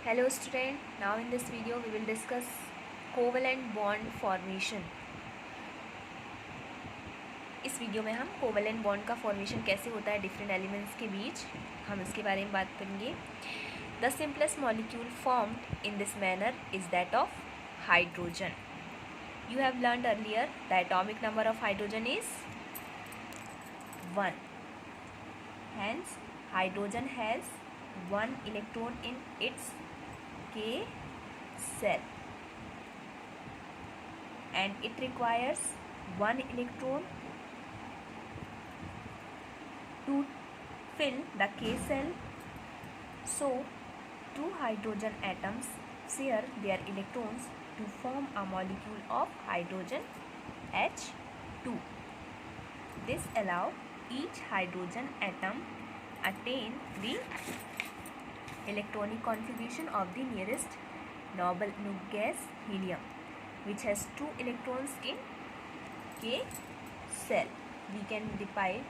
Hello student, now in this video we will discuss covalent bond formation. इस video में हम covalent bond का formation कैसे होता है डिफरेंट एलिमेंट्स के बीच, हम इसके बारे में बात करेंगे. The simplest molecule formed in this manner is that of hydrogen. You have learned earlier the atomic number of hydrogen is 1. Hence hydrogen has 1 electron in its K cell and it requires 1 electron to fill the K cell. So 2 hydrogen atoms share their electrons to form a molecule of hydrogen H2. This allows each hydrogen atom attain the electronic configuration of the nearest noble gas helium, which has 2 electrons in K cell. We can divide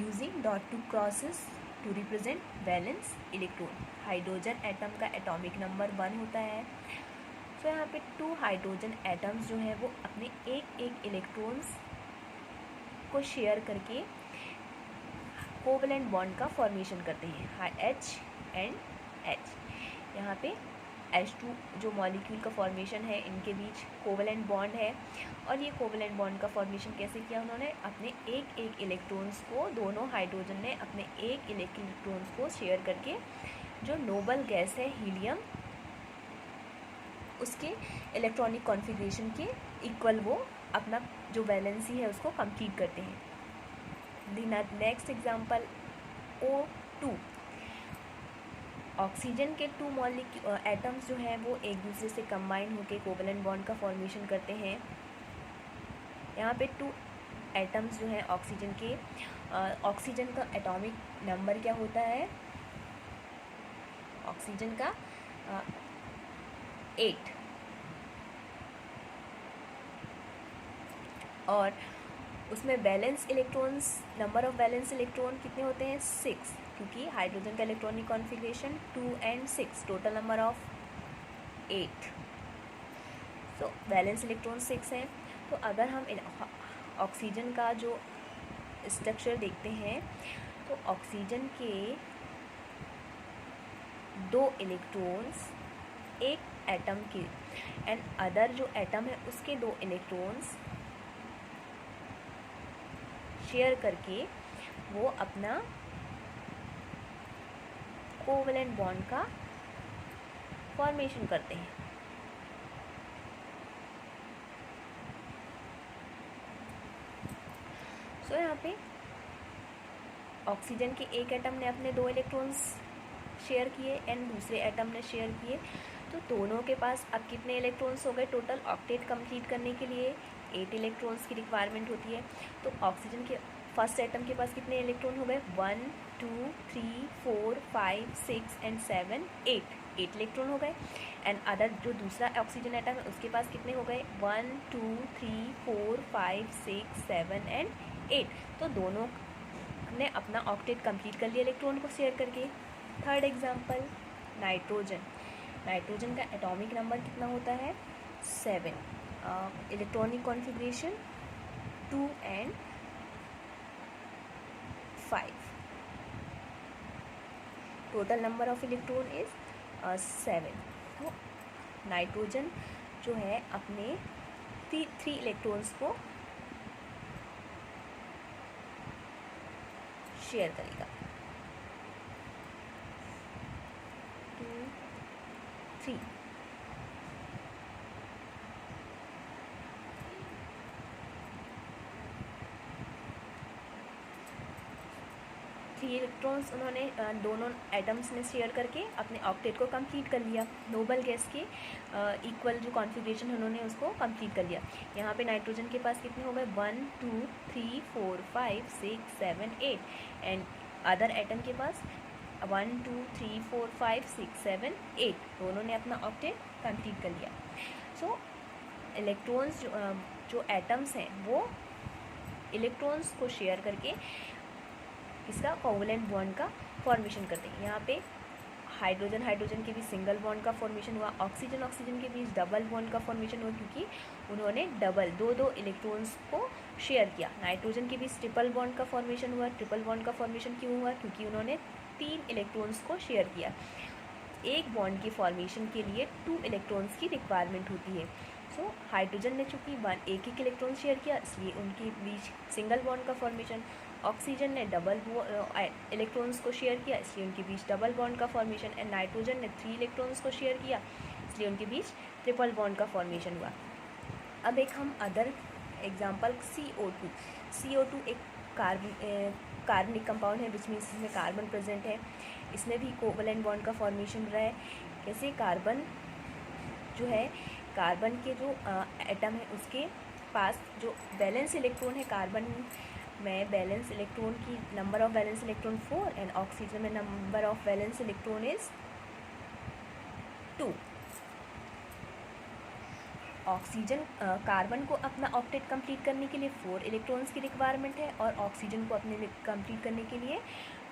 using dot to crosses to represent valence electron. Hydrogen atom का atomic number 1 होता है. तो यहाँ पे 2 hydrogen atoms जो है वो अपने एक इलेक्ट्रॉन्स को शेयर करके कोवेलेंट बॉन्ड का फॉर्मेशन करते हैं, H एंड H. यहाँ पे H2 जो मॉलिक्यूल का फॉर्मेशन है, इनके बीच कोवेलेंट बॉन्ड है. और ये कोवेलेंट बॉन्ड का फॉर्मेशन कैसे किया उन्होंने, अपने एक इलेक्ट्रॉन्स को, दोनों हाइड्रोजन ने अपने एक इलेक्ट्रॉन्स को शेयर करके जो नोबल गैस है हीलियम, उसके इलेक्ट्रॉनिक कॉन्फ़िगरेशन के इक्वल वो अपना जो वैलेंसी है उसको कंप्लीट करते हैं. Next example O2. ऑक्सीजन के 2 एटम्स जो हैं वो एक दूसरे से कंबाइन होकर कोवेलेंट बॉन्ड का फॉर्मेशन करते हैं. यहाँ पे 2 एटम्स जो हैं ऑक्सीजन के, ऑक्सीजन का एटॉमिक नंबर क्या होता है, ऑक्सीजन का 8. और उसमें valence electrons, number of valence electron कितने होते हैं, 6, क्योंकि हाइड्रोजन का electronic configuration 2 and 6, total number of 8. तो वैलेंस इलेक्ट्रॉन 6 हैं. तो अगर हम ऑक्सीजन का जो स्ट्रक्चर देखते हैं तो ऑक्सीजन के 2 इलेक्ट्रॉन्स एक एटम के एंड अदर जो एटम है उसके 2 इलेक्ट्रॉन्स शेयर करके वो अपना कोवेलेंट बॉन्ड का फॉर्मेशन करते हैं. सो यहाँ पे ऑक्सीजन के एक एटम ने अपने 2 इलेक्ट्रॉन्स शेयर किए एंड दूसरे एटम ने शेयर किए. तो दोनों के पास अब कितने इलेक्ट्रॉन्स हो गए, टोटल ऑक्टेट कंप्लीट करने के लिए 8 इलेक्ट्रॉन्स की रिक्वायरमेंट होती है. तो ऑक्सीजन के फर्स्ट एटम के पास कितने इलेक्ट्रॉन हो गए, 1 2 3 4 5 6 एंड 7 8 इलेक्ट्रॉन हो गए. एंड अदर जो दूसरा ऑक्सीजन एटम है उसके पास कितने हो गए, 1 2 3 4 5 6 7 एंड 8. तो दोनों ने अपना ऑक्टेट कंप्लीट कर लिया इलेक्ट्रॉन को शेयर करके. Third example nitrogen. नाइट्रोजन का एटॉमिक नंबर कितना होता है, 7. Electronic configuration 2 and 5. Total number of electron is 7. तो नाइट्रोजन जो है अपने 3 इलेक्ट्रॉन्स को शेयर करेगा. 2 3 इलेक्ट्रॉन्स उन्होंने दोनों एटम्स ने शेयर करके अपने ऑक्टेट को कंप्लीट कर लिया. नोबल गैस के इक्वल जो कॉन्फ़िगरेशन उन्होंने उसको कंप्लीट कर लिया. यहाँ पे नाइट्रोजन के पास कितने हो गए, 1 2 3 4 5 6 7 8 एंड अदर एटम के पास 1 2 3 4 5 6 7 8. दोनों ने अपना ऑक्टेट कंप्लीट कर लिया. सो इलेक्ट्रॉन्स जो एटम्स हैं वो इलेक्ट्रॉन्स को शेयर करके इसका कोवेलेंट बॉन्ड का फॉर्मेशन करते हैं. यहाँ पे हाइड्रोजन हाइड्रोजन के बीच सिंगल बॉन्ड का फॉर्मेशन हुआ, ऑक्सीजन ऑक्सीजन के बीच डबल बॉन्ड का फॉर्मेशन हुआ क्योंकि उन्होंने दो इलेक्ट्रॉन्स को शेयर किया। नाइट्रोजन के बीच ट्रिपल बॉन्ड का फॉर्मेशन हुआ। ट्रिपल बॉन्ड का फॉर्मेशन क्यों हुआ? क्योंकि उन्होंने 3 इलेक्ट्रॉन्स को शेयर किया। एक बॉन्ड की फॉर्मेशन के लिए 2 इलेक्ट्रॉन्स की रिक्वायरमेंट होती है। सो हाइड्रोजन ने चूँकि एक इलेक्ट्रॉन शेयर किया इसलिए उनके बीच सिंगल बॉन्ड का फॉर्मेशन, ऑक्सीजन ने डबल इलेक्ट्रॉन्स को शेयर किया इसलिए उनके बीच डबल बॉन्ड का फॉर्मेशन, एंड नाइट्रोजन ने 3 इलेक्ट्रॉन्स को शेयर किया इसलिए उनके बीच ट्रिपल बॉन्ड का फॉर्मेशन हुआ। अब एक हम अदर एग्जांपल CO2। CO2 एक कार्बनिक कंपाउंड है विच मीन्स इसमें कार्बन प्रेजेंट है। इसमें भी कोवलेंट बॉन्ड का फॉर्मेशन रहा है। कैसे? कार्बन जो है, कार्बन के जो एटम है उसके पास जो बैलेंस इलेक्ट्रॉन है, कार्बन में बैलेंस इलेक्ट्रॉन की number of valence electron 4 and oxygen में number of valence electron is 2। Oxygen carbon को अपना ऑक्टेट कंप्लीट करने के लिए 4 इलेक्ट्रॉन्स की रिक्वायरमेंट है और ऑक्सीजन को अपने कंप्लीट करने के लिए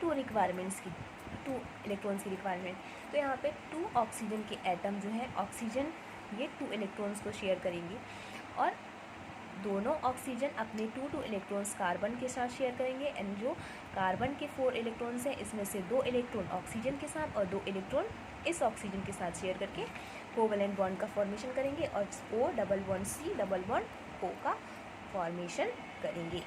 2 इलेक्ट्रॉन्स की रिक्वायरमेंट। तो यहाँ पे 2 ऑक्सीजन के एटम जो है, ऑक्सीजन ये 2 इलेक्ट्रॉन्स को शेयर करेंगे और दोनों ऑक्सीजन अपने 2 इलेक्ट्रॉन्स कार्बन के साथ शेयर करेंगे। एंड जो कार्बन के 4 इलेक्ट्रॉन्स हैं इसमें से 2 इलेक्ट्रॉन ऑक्सीजन के साथ और 2 इलेक्ट्रॉन इस ऑक्सीजन के साथ शेयर करके कोवलेंट बॉन्ड का फॉर्मेशन करेंगे और O double bond C double bond O का फॉर्मेशन करेंगे।